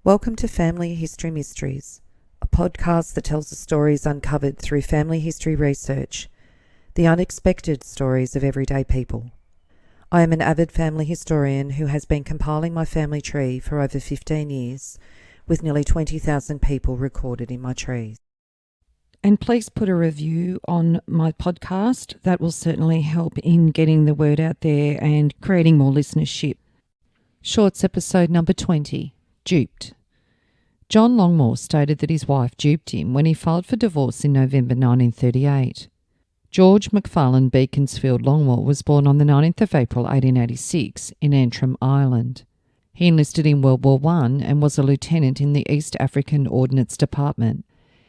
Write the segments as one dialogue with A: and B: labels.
A: Welcome to Family History Mysteries, a podcast that tells the stories uncovered through family history research, the unexpected stories of everyday people. I am an avid family historian who has been compiling my family tree for over 15 years, with nearly 20,000 people recorded in my trees. And please put a review on my podcast. That will certainly help in getting the word out there and creating more listenership. Shorts episode number 20, Duped. John Longmore stated that his wife duped him when he filed for divorce in November 1938. George McFarlane Beaconsfield Longmore was born on the 19th of April 1886 in Antrim, Ireland. He enlisted in World War I and was a lieutenant in the East African Ordnance Department.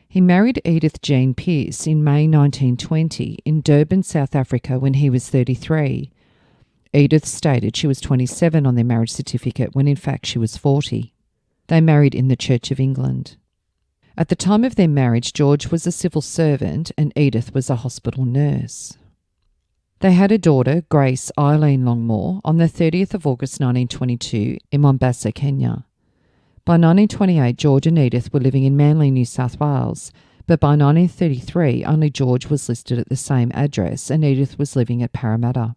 A: He married Edith Jean Pearce in May 1920 in Durban, South Africa when he was 33. Edith stated she was 27 on their marriage certificate when in fact she was 40. They married in the Church of England. At the time of their marriage, George was a civil servant and Edith was a hospital nurse. They had a daughter, Grace Eileen Longmore, on the 30th of August 1922 in Mombasa, Kenya. By 1928, George and Edith were living in Manly, New South Wales, but by 1933 only George was listed at the same address and Edith was living at Parramatta.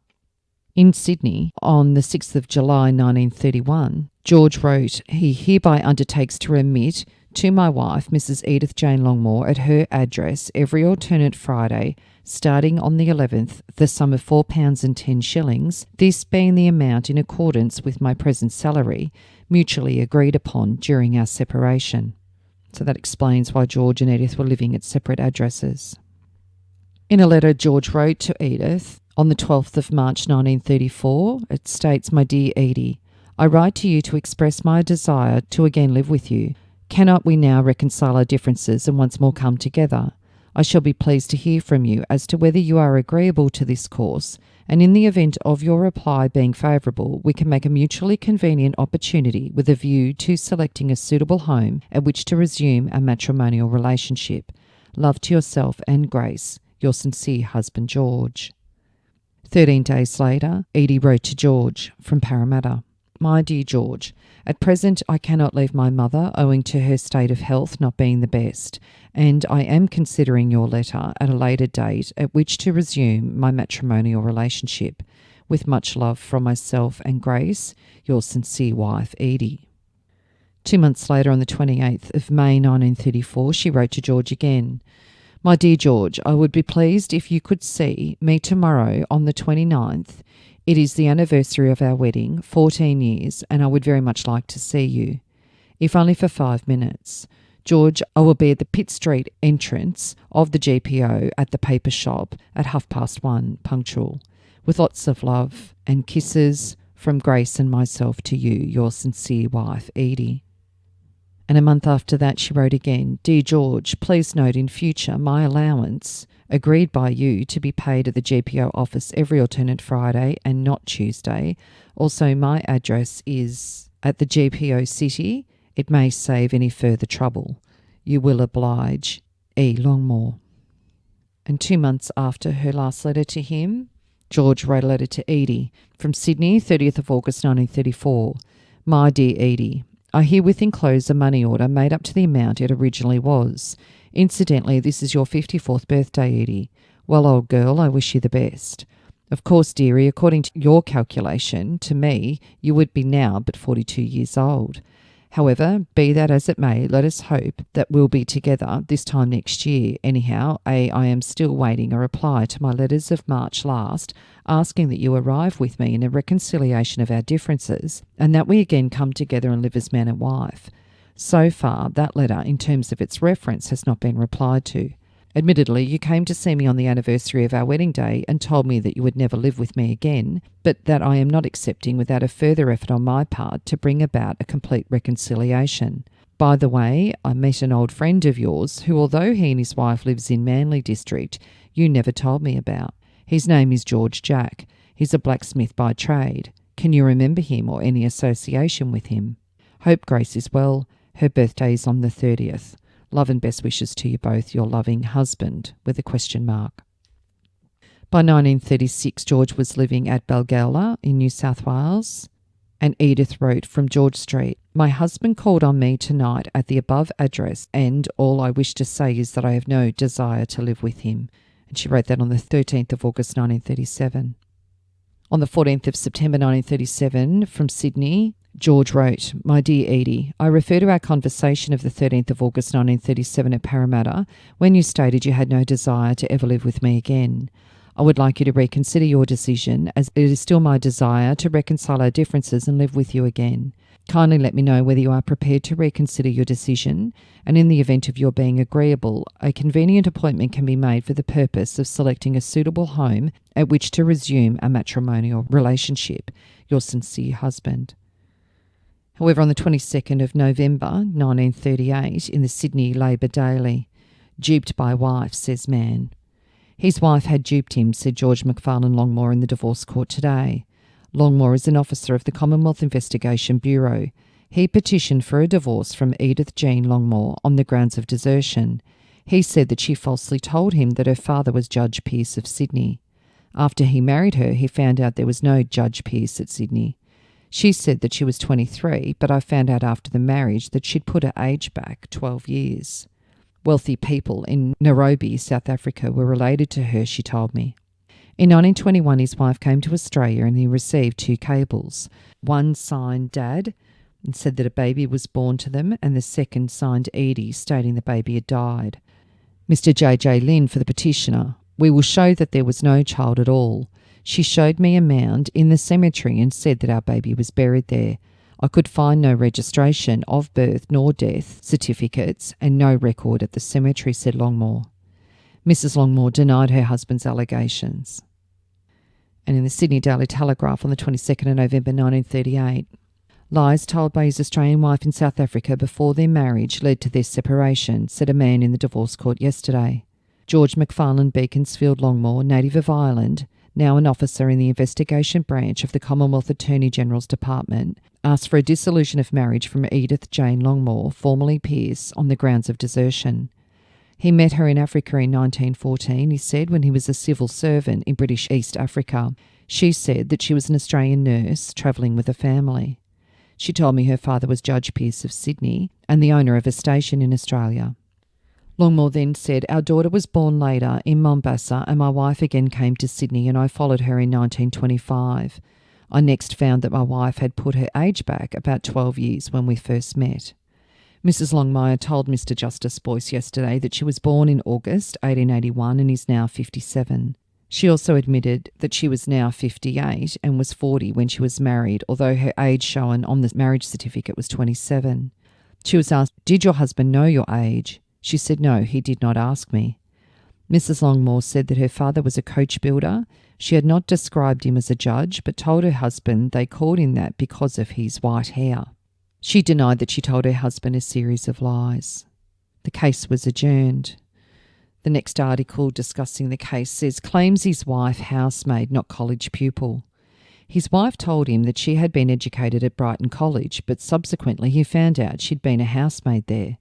A: In Sydney, on the 6th of July 1931, George wrote, "He hereby undertakes to remit to my wife, Mrs. Edith Jane Longmore, at her address every alternate Friday, starting on the 11th, the sum of £4.10, this being the amount in accordance with my present salary, mutually agreed upon during our separation." So that explains why George and Edith were living at separate addresses. In a letter George wrote to Edith on the 12th of March 1934, it states, "My dear Edie, I write to you to express my desire to again live with you. Cannot we now reconcile our differences and once more come together? I shall be pleased to hear from you as to whether you are agreeable to this course, and in the event of your reply being favourable, we can make a mutually convenient opportunity with a view to selecting a suitable home at which to resume a matrimonial relationship. Love to yourself and Grace, your sincere husband George." 13 days later, Edie wrote to George from Parramatta, "My dear George, at present I cannot leave my mother owing to her state of health not being the best, and I am considering your letter at a later date at which to resume my matrimonial relationship. With much love from myself and Grace, your sincere wife, Edie." 2 months later, on the 28th of May 1934, she wrote to George again, "My dear George, I would be pleased if you could see me tomorrow on the 29th. It is the anniversary of our wedding, 14 years, and I would very much like to see you, if only for 5 minutes. George, I will be at the Pitt Street entrance of the GPO at the paper shop at 1:30 punctual. With lots of love and kisses from Grace and myself to you, your sincere wife, Edie." And a month after that she wrote again, "Dear George, please note in future my allowance, agreed by you to be paid at the GPO office every alternate Friday and not Tuesday. Also my address is at the GPO City. It may save any further trouble. You will oblige, E. Longmore." And 2 months after her last letter to him, George wrote a letter to Edie from Sydney, 30th of August 1934. "My dear Edie, I herewith enclose a money order made up to the amount it originally was. Incidentally, this is your 54th birthday, Edie. Well, old girl, I wish you the best. Of course, dearie, according to your calculation, to me, you would be now but 42 years old. However, be that as it may, let us hope that we'll be together this time next year. Anyhow, I am still waiting a reply to my letters of March last, asking that you arrive with me in a reconciliation of our differences, and that we again come together and live as man and wife. So far, that letter, in terms of its reference, has not been replied to. Admittedly, you came to see me on the anniversary of our wedding day and told me that you would never live with me again, but that I am not accepting without a further effort on my part to bring about a complete reconciliation. By the way, I met an old friend of yours who, although he and his wife lives in Manly district, you never told me about. His name is George Jack. He's a blacksmith by trade. Can you remember him or any association with him? Hope Grace is well. Her birthday is on the 30th. Love and best wishes to you both, your loving husband," with a question mark. By 1936, George was living at Balgowlah in New South Wales, And Edith wrote from George Street, "My husband called on me tonight at the above address, and all I wish to say is that I have no desire to live with him." And she wrote that on the 13th of August 1937. On the 14th of September 1937, from Sydney, George wrote, "My dear Edie, I refer to our conversation of the 13th of August 1937 at Parramatta, when you stated you had no desire to ever live with me again. I would like you to reconsider your decision, as it is still my desire to reconcile our differences and live with you again. Kindly let me know whether you are prepared to reconsider your decision, and in the event of your being agreeable, a convenient appointment can be made for the purpose of selecting a suitable home at which to resume a matrimonial relationship. Your sincere husband." However, on the 22nd of November 1938, in the Sydney Labour Daily, "Duped by wife, says man." His wife had duped him, said George McFarlane Longmore in the divorce court today. Longmore is an officer of the Commonwealth Investigation Bureau. He petitioned for a divorce from Edith Jean Longmore on the grounds of desertion. He said that she falsely told him that her father was Judge Pearce of Sydney. After he married her, he found out there was no Judge Pearce at Sydney. She said that she was 23, but I found out after the marriage that she'd put her age back 12 years. Wealthy people in Nairobi, South Africa, were related to her, she told me. In 1921, his wife came to Australia and he received 2 cables. One signed Dad and said that a baby was born to them, and the second signed Edie, stating the baby had died. Mr. J.J. Lynn for the petitioner: "We will show that there was no child at all. She showed me a mound in the cemetery and said that our baby was buried there. I could find no registration of birth nor death certificates and no record at the cemetery," said Longmore. Mrs. Longmore denied her husband's allegations. And in the Sydney Daily Telegraph on the 22nd of November 1938, "Lies told by his Australian wife in South Africa before their marriage led to their separation," said a man in the divorce court yesterday. George McFarlane Beaconsfield Longmore, native of Ireland, now an officer in the investigation branch of the Commonwealth Attorney General's Department, asked for a dissolution of marriage from Edith Jane Longmore, formerly Pearce, on the grounds of desertion. He met her in Africa in 1914, he said, when he was a civil servant in British East Africa. She said that she was an Australian nurse travelling with a family. She told me her father was Judge Pearce of Sydney and the owner of a station in Australia. Longmore then said, "Our daughter was born later in Mombasa and my wife again came to Sydney and I followed her in 1925. I next found that my wife had put her age back about 12 years when we first met." Mrs. Longmire told Mr. Justice Boyce yesterday that she was born in August 1881 and is now 57. She also admitted that she was now 58 and was 40 when she was married, although her age shown on the marriage certificate was 27. She was asked, "Did your husband know your age?" She said, "No, he did not ask me." Mrs. Longmore said that her father was a coach builder. She had not described him as a judge, but told her husband they called him that because of his white hair. She denied that she told her husband a series of lies. The case was adjourned. The next article discussing the case says, claims his wife housemaid, not college pupil. His wife told him that she had been educated at Brighton College, but subsequently he found out she'd been a housemaid there.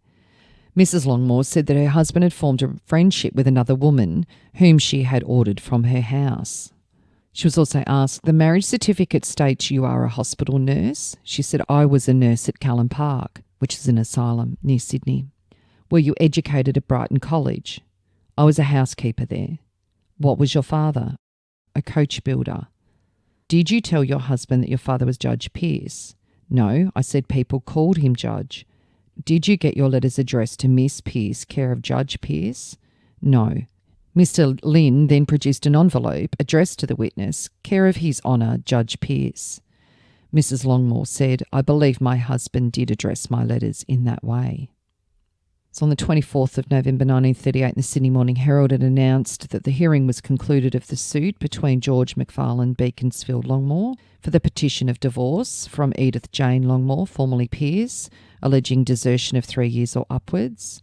A: Mrs. Longmore said that her husband had formed a friendship with another woman whom she had ordered from her house. She was also asked, "The marriage certificate states you are a hospital nurse?" She said, "I was a nurse at Callan Park, which is an asylum near Sydney." "Were you educated at Brighton College?" "I was a housekeeper there." "What was your father?" "A coach builder." "Did you tell your husband that your father was Judge Pearce?" "No, I said people called him Judge." "Did you get your letters addressed to Miss Pearce, care of Judge Pearce?" "No." Mr. Lynn then produced an envelope addressed to the witness, care of His Honour Judge Pearce. Mrs. Longmore said, "I believe my husband did address my letters in that way." So on the 24th of November 1938, the Sydney Morning Herald had announced that the hearing was concluded of the suit between George McFarlane Beaconsfield Longmore for the petition of divorce from Edith Jane Longmore, formerly Pearce, alleging desertion of 3 years or upwards.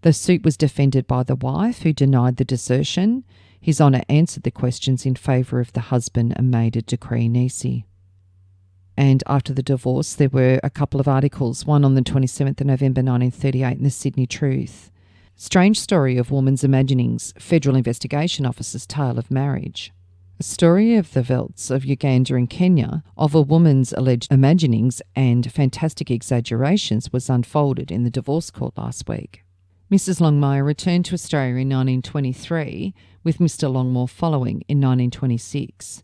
A: The suit was defended by the wife, who denied the desertion. His Honour answered the questions in favour of the husband and made a decree nisi. And after the divorce, there were a couple of articles, one on the 27th of November 1938 in the Sydney Truth. Strange story of woman's imaginings, Federal Investigation Officer's tale of marriage.
B: A story of the velds of Uganda and Kenya, of a woman's alleged imaginings and fantastic exaggerations, was unfolded in the divorce court last week. Mrs. Longmore returned to Australia in 1923, with Mr. Longmore following in 1926.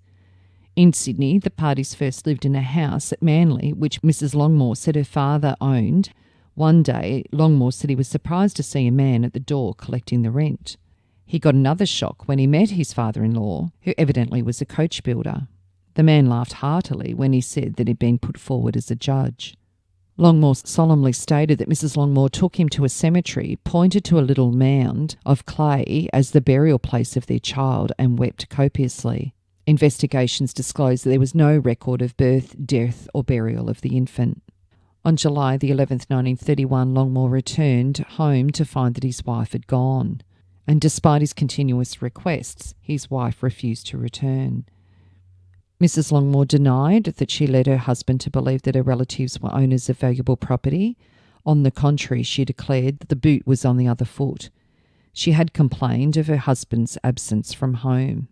B: In Sydney, the parties first lived in a house at Manly, which Mrs. Longmore said her father owned. One day, Longmore said he was surprised to see a man at the door collecting the rent. He got another shock when he met his father-in-law, who evidently was a coach builder. The man laughed heartily when he said that he'd been put forward as a judge. Longmore solemnly stated that Mrs. Longmore took him to a cemetery, pointed to a little mound of clay as the burial place of their child, and wept copiously. Investigations disclosed that there was no record of birth, death or burial of the infant. On July the 11th, 1931, Longmore returned home to find that his wife had gone. And despite his continuous requests, his wife refused to return. Mrs. Longmore denied that she led her husband to believe that her relatives were owners of valuable property. On the contrary, she declared that the boot was on the other foot. She had complained of her husband's absence from home.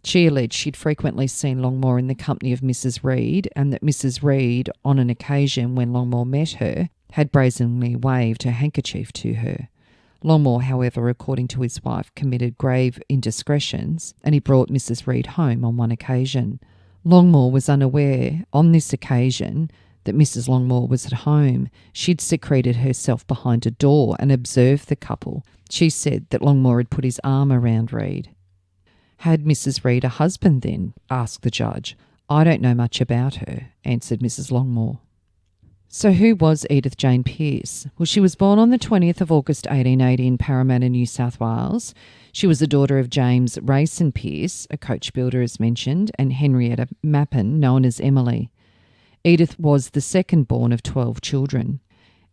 B: She alleged she'd frequently seen Longmore in the company of Mrs. Reed, and that Mrs. Reed, on an occasion when Longmore met her, had brazenly waved her handkerchief to her. Longmore, however, according to his wife, committed grave indiscretions, and he brought Mrs. Reed home on one occasion. Longmore was unaware on this occasion that Mrs. Longmore was at home. She'd secreted herself behind a door and observed the couple. She said that Longmore had put his arm around Reed. "Had Mrs. Reed a husband then?" asked the judge. "I don't know much about her," answered Mrs. Longmore. So who was Edith Jane Pearce? Well, she was born on the 20th of August 1880 in Parramatta, New South Wales. She was the daughter of James Rayson Pearce, a coach builder as mentioned, and Henrietta Mappin, known as Emily. Edith was the second born of 12 children.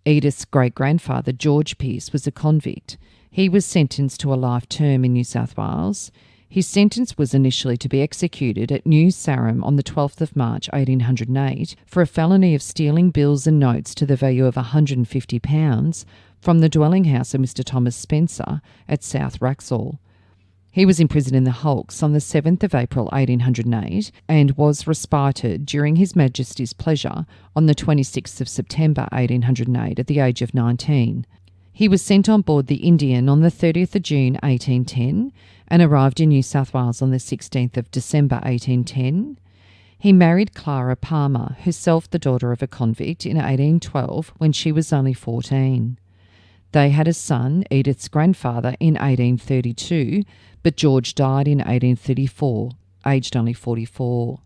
B: Edith's great-grandfather, George Pearce, was a convict. He was sentenced to a life term in New South Wales. His sentence was initially to be executed at New Sarum on the 12th of March 1808 for a felony of stealing bills and notes to the value of £150 from the dwelling house of Mr. Thomas Spencer at South Wraxall. He was imprisoned in the hulks on the 7th of April 1808 and was respited during His Majesty's pleasure on the 26th of September 1808 at the age of 19. He was sent on board the Indian on the 30th of June 1810 and arrived in New South Wales on the 16th of December 1810. He married Clara Palmer, herself the daughter of a convict, in 1812 when she was only 14. They had a son, Edith's grandfather, in 1832, but George died in 1834, aged only 44.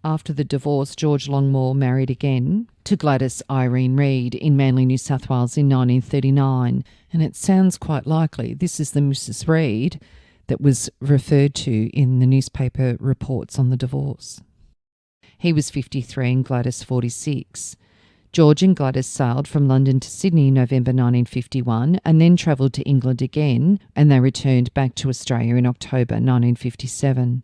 B: After the divorce, George Longmore married again to Gladys Irene Reed in Manly, New South Wales in 1939, and it sounds quite likely this is the Mrs. Reed that was referred to in the newspaper reports on the divorce. He was 53 and Gladys 46. George and Gladys sailed from London to Sydney in November 1951 and then travelled to England again, and they returned back to Australia in October 1957.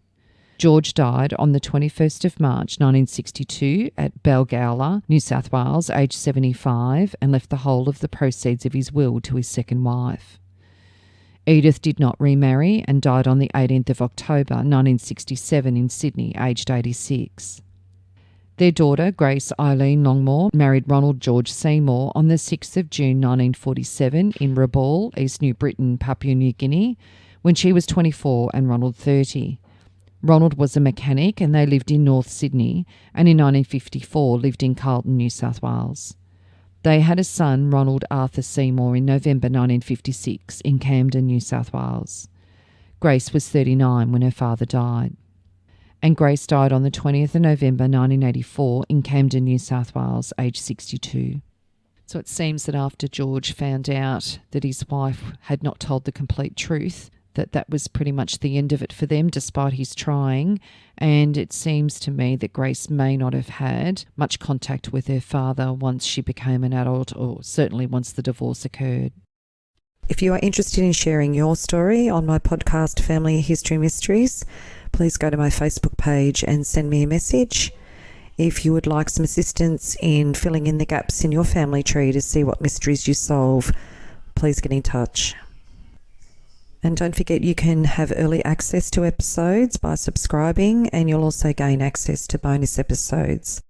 B: George died on the 21st of March 1962 at Balgowlah, New South Wales, aged 75, and left the whole of the proceeds of his will to his second wife. Edith did not remarry and died on the 18th of October 1967 in Sydney, aged 86. Their daughter, Grace Eileen Longmore, married Ronald George Seymour on the 6th of June 1947 in Rabaul, East New Britain, Papua New Guinea, when she was 24 and Ronald 30. Ronald was a mechanic and they lived in North Sydney, and in 1954 lived in Carlton, New South Wales. They had a son, Ronald Arthur Seymour, in November 1956 in Camden, New South Wales. Grace was 39 when her father died. And Grace died on the 20th of November 1984 in Camden, New South Wales, aged 62. So it seems that after George found out that his wife had not told the complete truth, that was pretty much the end of it for them, despite his trying. And it seems to me that Grace may not have had much contact with her father once she became an adult, or certainly once the divorce occurred.
A: If you are interested in sharing your story on my podcast, Family History Mysteries, please go to my Facebook page and send me a message. If you would like some assistance in filling in the gaps in your family tree to see what mysteries you solve, please get in touch. And don't forget you can have early access to episodes by subscribing, and you'll also gain access to bonus episodes.